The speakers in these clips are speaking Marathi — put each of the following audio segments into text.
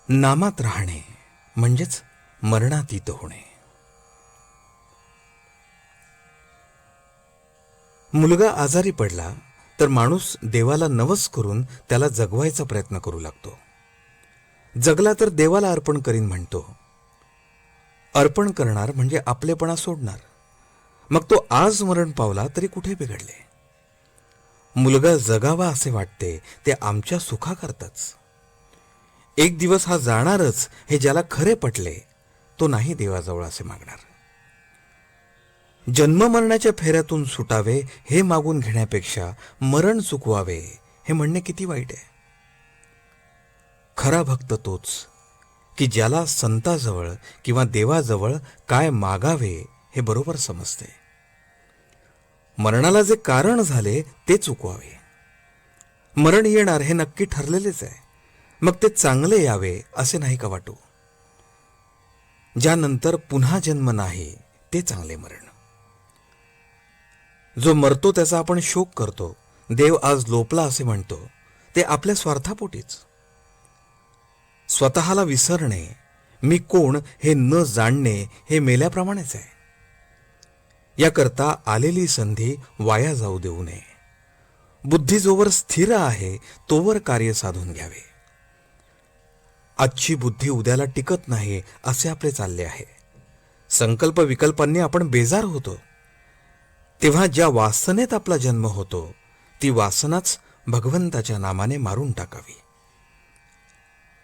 नामात राहणे म्हणजेच मरणातीत होणे. मुलगा आजारी पडला तर माणूस देवाला नवस करून त्याला जगवायचा प्रयत्न करू लागतो. जगला तर देवाला अर्पण करीन म्हणतो. अर्पण करणार म्हणजे आपलेपणा सोडणार. मग तो आज मरण पावला तरी कुठे बिघडले. मुलगा जगावा असे वाटते ते आमच्या सुखाकरताच. एक दिवस हा जाणारच हे ज्याला खरे पटले तो नाही देवाजवळ असे मागणार. जन्म मरणाच्या फेऱ्यातून सुटावे हे मागून घेण्यापेक्षा मरण चुकवावे हे म्हणणे किती वाईट आहे. खरा भक्त तोच की ज्याला संताजवळ किंवा देवाजवळ काय मागावे हे बरोबर समजते. मरणाला जे कारण झाले ते चुकवावे. मरण येणार हे नक्की ठरलेलेच आहे, मग ते चांगले यावे असे नाही का वाटू. ज्यानंतर पुन्हा जन्म नाही ते चांगले मरण. जो मरतो त्याचा आपण शोक करतो, देव आज लोपला असे म्हणतो, ते आपल्या स्वार्थापोटीच. स्वतःला विसरणे, मी कोण हे न जाणणे हे मेल्याप्रमाणेच आहे. याकरता आलेली संधी वाया जाऊ देऊ नये. बुद्धी जोवर स्थिर आहे तोवर कार्य साधून घ्यावे. आजची बुद्धी उद्याला टिकत नाही असे आपले चालले आहे. संकल्प विकल्पांनी आपण बेजार होतो. तेव्हा ज्या वासनेत आपला जन्म होतो ती वासनाच भगवंताच्या नामाने मारून टाकावी.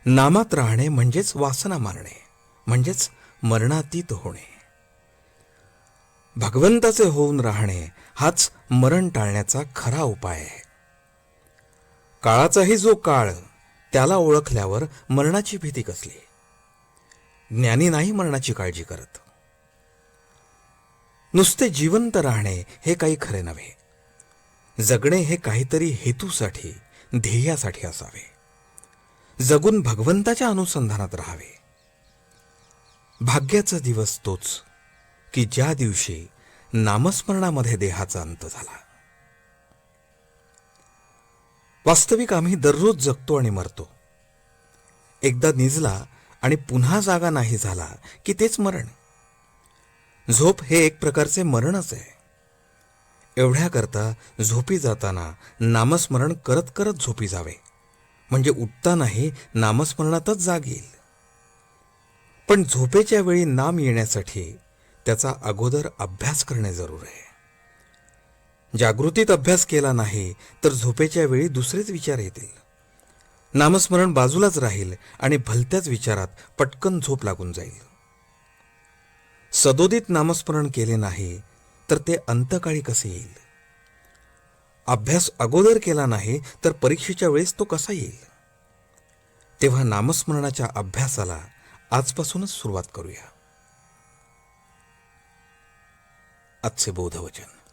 नामात राहणे म्हणजेच वासना मारणे, म्हणजेच मरणातीत होणे. भगवंताचे होऊन राहणे हाच मरण टाळण्याचा खरा उपाय आहे. काळाचाही जो काळ त्याला ओळखल्यावर मरणाची भीती कसली. ज्ञानी नाही मरणाची काळजी करत. नुसते जिवंत राहणे हे काही खरे नव्हे. जगणे हे काहीतरी हेतूसाठी, ध्येयासाठी असावे. जगून भगवंताच्या अनुसंधानात राहावे. भाग्याचा दिवस तोच की ज्या दिवशी नामस्मरणामध्ये देहाचा अंत झाला. वास्तविक आम्ही दररोज जगतो आणि मरतो. एकदा निजला आणि पुन्हा जागा नाही झाला की तेच मरण. झोप हे एक प्रकारचे मरणच आहे. एवढ्याकरता झोपी जाताना नामस्मरण करत करत झोपी जावे, म्हणजे उठतानाही नामस्मरणातच जाग येईल. पण झोपेच्या वेळी नाम येण्यासाठी त्याचा अगोदर अभ्यास करणे जरूर आहे. जागृतीत अभ्यास केला नाही तर झोपेच्या वेळी दुसरेच विचार येतील. नामस्मरण बाजूलाच राहील आणि भलत्याच विचारात पटकन झोप लागून जाईल. सदोदित नामस्मरण केले नाही तर ते अंतकाळी कसे येईल. अभ्यास अगोदर केला नाही तर परीक्षेच्या वेळेस तो कसा येईल. तेव्हा नामस्मरणाच्या अभ्यासाला आजपासूनच सुरुवात करूया. आजचे बोधवचन.